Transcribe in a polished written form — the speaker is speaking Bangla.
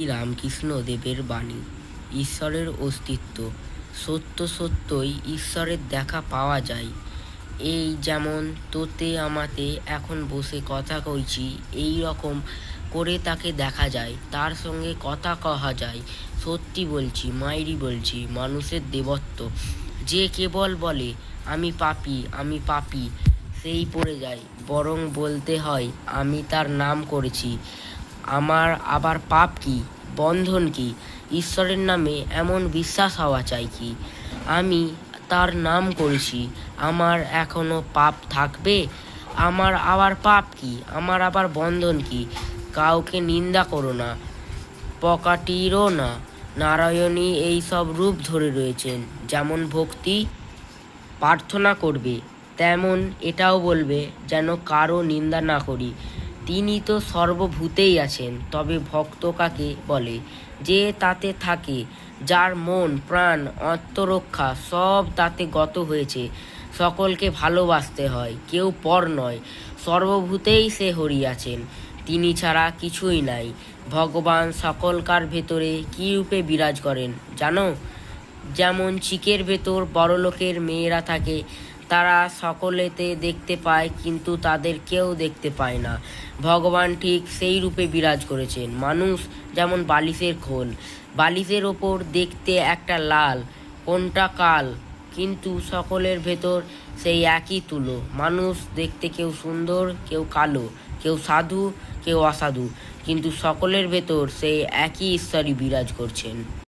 রামকৃষ্ণ দেবের বাণী। ঈশ্বরের অস্তিত্ব। সত্য সত্যই ঈশ্বরের দেখা পাওয়া যায়। এই যেমন তোতে আমাতে এখন বসে কথা কইছি, এই রকম করে তাকে দেখা যায়, তার সঙ্গে কথা কহা যায়। সত্যি বলছি, মাইরি বলছি, মানুষের দেবত্ব। যে কেবল বলে আমি পাপী, আমি পাপী, সেই পড়ে যায়। বরং বলতে হয় আমি তার নাম করেছি। আমার আবার পাপ কি, বন্ধন কি? ঈশ্বরের নামে এমন বিশ্বাস হওয়া চাই কি আমি তার নাম করেছি, আমার এখনো পাপ থাকবে? আমার আবার পাপ কি, আমার আবার বন্ধন কি? কাউকে নিন্দা করো না, পকাটিরও না। নারায়ণী এই সব রূপ ধরে রয়েছেন। যেমন ভক্তি প্রার্থনা করবে, তেমন এটাও বলবে যেন কারো নিন্দা না করি। তিনি তো সর্বভূতেই আছেন। তবে ভক্ত কাকে বলে? যে তাতে থাকে, যার মন প্রাণ আত্মরক্ষা সব তাতে গত হয়েছে। সকলকে ভালোবাসতে হয়, কেউ পর নয়। সর্বভূতেই সে হরিয়াছেন, তিনি ছাড়া কিছুই নাই। ভগবান সকলকার ভেতরে কী রূপে বিরাজ করেন জানো? যেমন চিকের ভেতর বড়লোকের মেয়েরা থাকে, তারা সকলেতে দেখতে পায়, কিন্তু তাদের কেউ দেখতে পায় না। ভগবান ঠিক সেই রূপে বিরাজ করেছেন। মানুষ যেমন বালিশের খোল, বালিশের ওপর দেখতে একটা লাল, কোনটা কাল, কিন্তু সকলের ভেতর সেই একই তুলো। মানুষ দেখতে কেউ সুন্দর, কেউ কালো, কেউ সাধু, কেউ অসাধু, কিন্তু সকলের ভেতর সেই একই ঈশ্বরই বিরাজ করছেন।